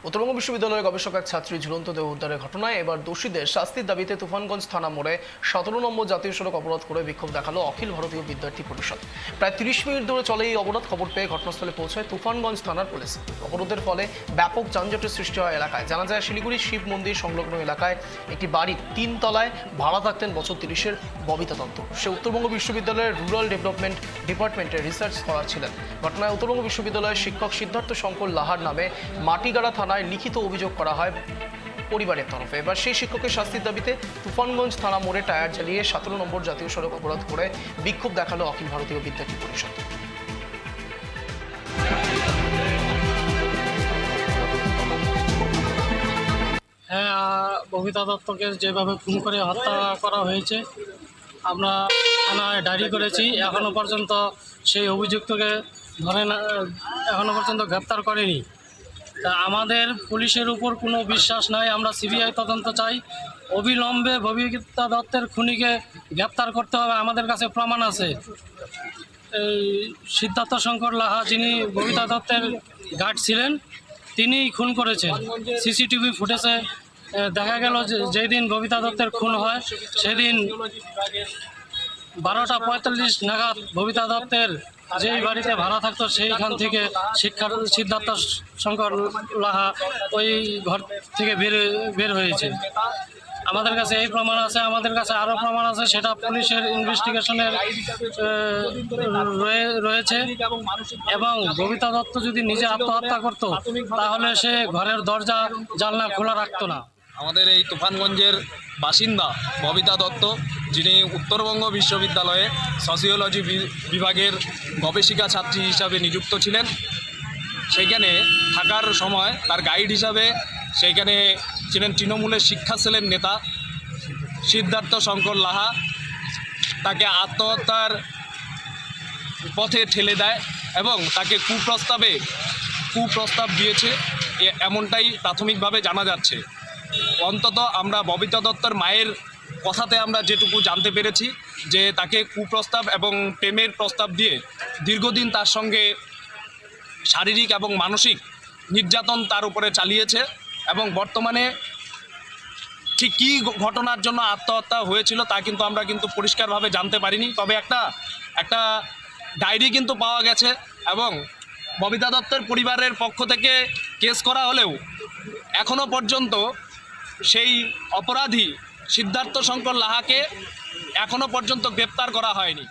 উত্তরবঙ্গ বিশ্ববিদ্যালয়ের গবেষক এক ছাত্রী ঝুলন্ত দেহ উদ্ধারের ঘটনায় এবার দোষীদের শাস্তির দাবিতে তুফানগঞ্জ থানা মোড়ে 17 নম্বর জাতীয় সড়ক অবরোধ করে বিক্ষোভ দেখালো অখিল ভারতীয় বিদ্যার্থী পরিষদ। প্রায় 30 মিনিট ধরে চলে এই অবরোধ। খবর পেয়ে ঘটনাস্থলে পৌঁছায় তুফানগঞ্জ থানার পুলিশ। অবরোধের ফলে ব্যাপক যানজটের সৃষ্টি হয় এলাকায়। জানা যায়, শিলিগুড়ি শিব মন্দির সংলগ্ন এলাকায় একটি বাড়ির 3 তলায় ভাড়া থাকতেন বছর 30-এর ববিতা দত্ত। সে উত্তরবঙ্গ বিশ্ববিদ্যালয়ের রুরাল ডেভেলপমেন্ট ডিপার্টমেন্টের রিসার্চ স্কলার ছিলেন। ঘটনায় উত্তরবঙ্গ বিশ্ববিদ্যালয়ের শিক্ষক সিদ্ধার্থ শঙ্কর লাহার নামে মাটিগাড়া থানায় লিখিত অভিযোগ করা হয় পরিবারের তরফে। এবার সেই শিক্ষকের শাস্তির দাবিতে তুফানগঞ্জ থানা মোড়ে টায়ার জ্বালিয়ে 17 নম্বর জাতীয় সড়ক অবরোধ করে বিক্ষোভ দেখালো অখিল ভারতীয় বিদ্যার্থী পরিষদ। হ্যাঁ, ববিতা দত্তকে যেভাবে খুন করে হত্যা করা হয়েছে, আমরা থানায় ডায়েরি করেছি। এখনও পর্যন্ত সেই অভিযুক্তকে ধরে না, এখনও পর্যন্ত গ্রেপ্তার করেনি। তা আমাদের পুলিশের উপর কোনো বিশ্বাস নাই। আমরা সিবিআই তদন্ত চাই। অবিলম্বে ববিতা দত্তের খুনিকে গ্রেপ্তার করতে হবে। আমাদের কাছে প্রমাণ আছে। এই সিদ্ধার্থ শঙ্কর লাহা, যিনি ববিতা দত্তের গার্ড ছিলেন, তিনিই খুন করেছেন। সিসিটিভি ফুটেজে দেখা গেল যে যেদিন ববিতা দত্তের খুন হয় সেদিন 12টা 45 নাগাদ ববিতা দত্তের যেই বাড়িতে ভাড়া থাকতো সেইখান থেকে সিদ্ধার্থ শঙ্কর লাহা ওই ঘর থেকে বের হয়েছে। আমাদের কাছে এই প্রমাণ আছে। আমাদের কাছে আরও প্রমাণ আছে, সেটা পুলিশের ইনভেস্টিগেশনের রয়েছে। এবং ববিতা দত্ত যদি নিজে আত্মহত্যা করত তাহলে সে ঘরের দরজা জানলা খোলা রাখতো না। আমাদের এই তুফানগঞ্জের বাসিন্দা ববিতা দত্ত, যিনি উত্তরবঙ্গ বিশ্ববিদ্যালয়ে সোসিওলজি বিভাগের গবেষিকা ছাত্রী হিসাবে নিযুক্ত ছিলেন। সেইখানে থাকার সময় তার গাইড হিসাবে সেইখানে ছিলেন তৃণমূলের শিক্ষা সেলের নেতা সিদ্ধার্থ শঙ্কর লাহা। তাকে আত্মহত্যার পথে ঠেলে দেয় এবং তাকে কুপ্রস্তাব দিয়েছে, এমনটাই প্রাথমিকভাবে জানা যাচ্ছে। অন্তত আমরা ববিতা দত্তের মায়ের কথাতে আমরা যেটুকু জানতে পেরেছি যে তাকে কুপ্রস্তাব এবং প্রেমের প্রস্তাব দিয়ে দীর্ঘদিন তার সঙ্গে শারীরিক এবং মানসিক নির্যাতন তার উপরে চালিয়েছে। এবং বর্তমানে ঠিক কী ঘটনার জন্য আত্মহত্যা হয়েছিল তা কিন্তু আমরা পরিষ্কারভাবে জানতে পারিনি। তবে একটা ডায়েরি কিন্তু পাওয়া গেছে এবং ববিতা দত্তের পরিবারের পক্ষ থেকে কেস করা হলেও এখনও পর্যন্ত সেই অপরাধী সিদ্ধার্থ শঙ্কর লাহাকে এখনও পর্যন্ত গ্রেপ্তার করা হয়নি।